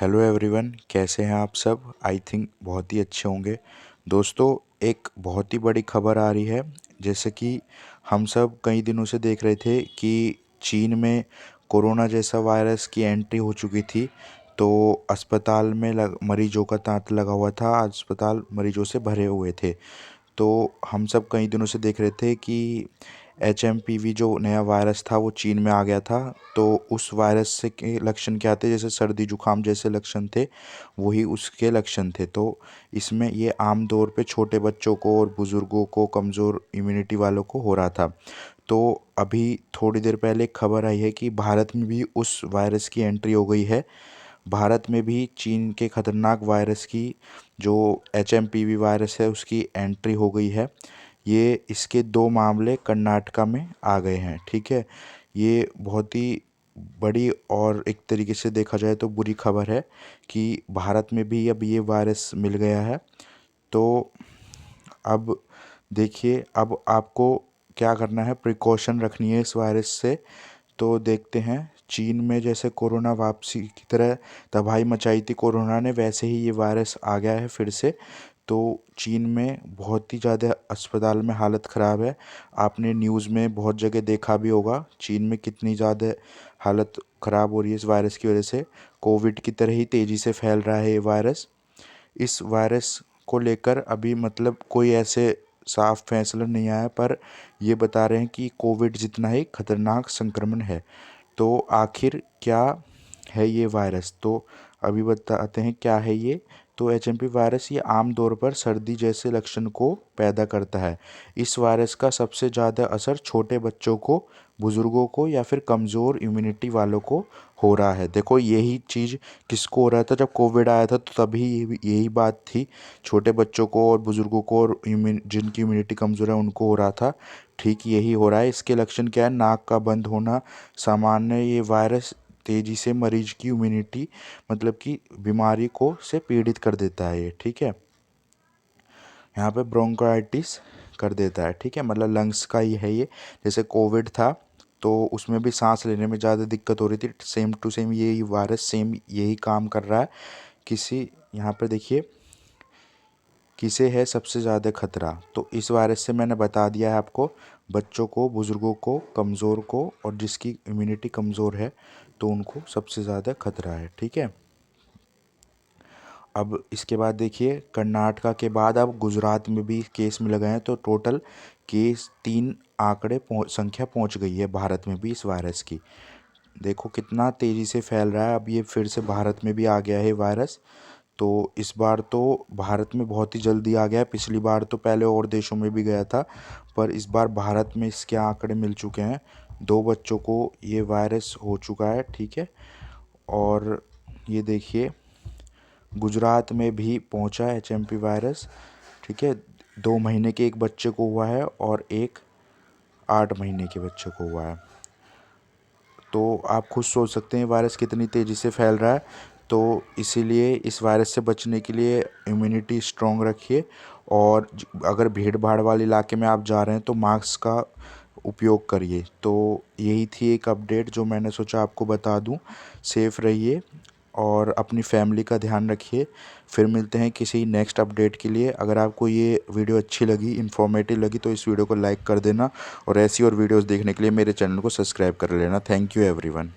Hello everyone, कैसे हैं आप सब। आई थिंक बहुत ही अच्छे होंगे। दोस्तों, एक बहुत ही बड़ी खबर आ रही है। जैसे कि हम सब कई दिनों से देख रहे थे कि चीन में कोरोना जैसा वायरस की एंट्री हो चुकी थी। तो अस्पताल में मरीजों का तांता लगा हुआ था, अस्पताल मरीजों से भरे हुए थे। तो हम सब कई दिनों से देख रहे थे कि HMPV जो नया वायरस था वो चीन में आ गया था। तो उस वायरस से के लक्षण क्या थे, जैसे सर्दी जुकाम जैसे लक्षण थे, वही उसके लक्षण थे। तो इसमें ये आम तौर पे छोटे बच्चों को और बुज़ुर्गों को, कमज़ोर इम्यूनिटी वालों को हो रहा था। तो अभी थोड़ी देर पहले खबर आई है कि भारत में भी उस वायरस की एंट्री हो गई है। भारत में भी चीन के खतरनाक वायरस की, जो HMPV वायरस है, उसकी एंट्री हो गई है। ये इसके 2 मामले कर्नाटका में आ गए हैं। ठीक है, ये बहुत ही बड़ी और एक तरीके से देखा जाए तो बुरी खबर है कि भारत में भी अब ये वायरस मिल गया है। तो अब देखिए, अब आपको क्या करना है, प्रिकॉशन रखनी है इस वायरस से। तो देखते हैं, चीन में जैसे कोरोना वापसी की तरह तबाही मचाई थी कोरोना ने, वैसे ही ये वायरस आ गया है फिर से। तो चीन में बहुत ही ज़्यादा अस्पताल में हालत ख़राब है। आपने न्यूज़ में बहुत जगह देखा भी होगा चीन में कितनी ज़्यादा हालत ख़राब हो रही है इस वायरस की वजह से। कोविड की तरह ही तेज़ी से फैल रहा है ये वायरस। इस वायरस को लेकर अभी मतलब कोई ऐसे साफ फैसला नहीं आया, पर ये बता रहे हैं कि कोविड जितना ही खतरनाक संक्रमण है। तो आखिर क्या है ये वायरस, तो अभी बताते हैं क्या है ये। तो HMP वायरस ये आम तौर पर सर्दी जैसे लक्षण को पैदा करता है। इस वायरस का सबसे ज़्यादा असर छोटे बच्चों को, बुज़ुर्गों को या फिर कमज़ोर इम्यूनिटी वालों को हो रहा है। देखो, यही चीज़ किसको हो रहा था जब कोविड आया था, तो तभी यही बात थी, छोटे बच्चों को और बुज़ुर्गों को और जिनकी इम्यूनिटी कमज़ोर है उनको हो रहा था। ठीक यही हो रहा है। इसके लक्षण क्या है, नाक का बंद होना सामान्य। ये वायरस तेज़ी से मरीज की इम्यूनिटी, मतलब कि बीमारी को से पीड़ित कर देता है ये। ठीक है, यहाँ पे ब्रोंकाइटिस कर देता है। ठीक है, मतलब लंग्स का ही है ये। जैसे कोविड था तो उसमें भी सांस लेने में ज़्यादा दिक्कत हो रही थी, सेम टू सेम ये वायरस सेम यही काम कर रहा है। किसी यहाँ पे देखिए, किसे है सबसे ज़्यादा खतरा, तो इस वायरस से मैंने बता दिया है आपको, बच्चों को, बुज़ुर्गों को, कमज़ोर को, और जिसकी इम्यूनिटी कमज़ोर है तो उनको सबसे ज़्यादा खतरा है। ठीक है, अब इसके बाद देखिए, कर्नाटका के बाद अब गुजरात में भी केस मिल गए हैं। तो टोटल केस 3 आंकड़े संख्या पहुंच गई है भारत में भी इस वायरस की। देखो कितना तेज़ी से फैल रहा है। अब ये फिर से भारत में भी आ गया है वायरस। तो इस बार तो भारत में बहुत ही जल्दी आ गया है। पिछली बार तो पहले और देशों में भी गया था, पर इस बार भारत में इसके आंकड़े मिल चुके हैं। 2 बच्चों को ये वायरस हो चुका है। ठीक है, और ये देखिए, गुजरात में भी पहुंचा है HMP वायरस। ठीक है, 2 महीने के एक बच्चे को हुआ है और एक 8 महीने के बच्चे को हुआ है। तो आप खुद सोच सकते हैं वायरस कितनी तेज़ी से फैल रहा है। तो इसीलिए इस वायरस से बचने के लिए इम्यूनिटी स्ट्रॉन्ग रखिए। और अगर भीड़ भाड़ वाले इलाके में आप जा रहे हैं तो मास्क का उपयोग करिए। तो यही थी एक अपडेट जो मैंने सोचा आपको बता दूं। सेफ रहिए और अपनी फैमिली का ध्यान रखिए। फिर मिलते हैं किसी नेक्स्ट अपडेट के लिए। अगर आपको ये वीडियो अच्छी लगी, इन्फॉर्मेटिव लगी, तो इस वीडियो को लाइक कर देना, और ऐसी और वीडियोस देखने के लिए मेरे चैनल को सब्सक्राइब कर लेना। Thank you everyone.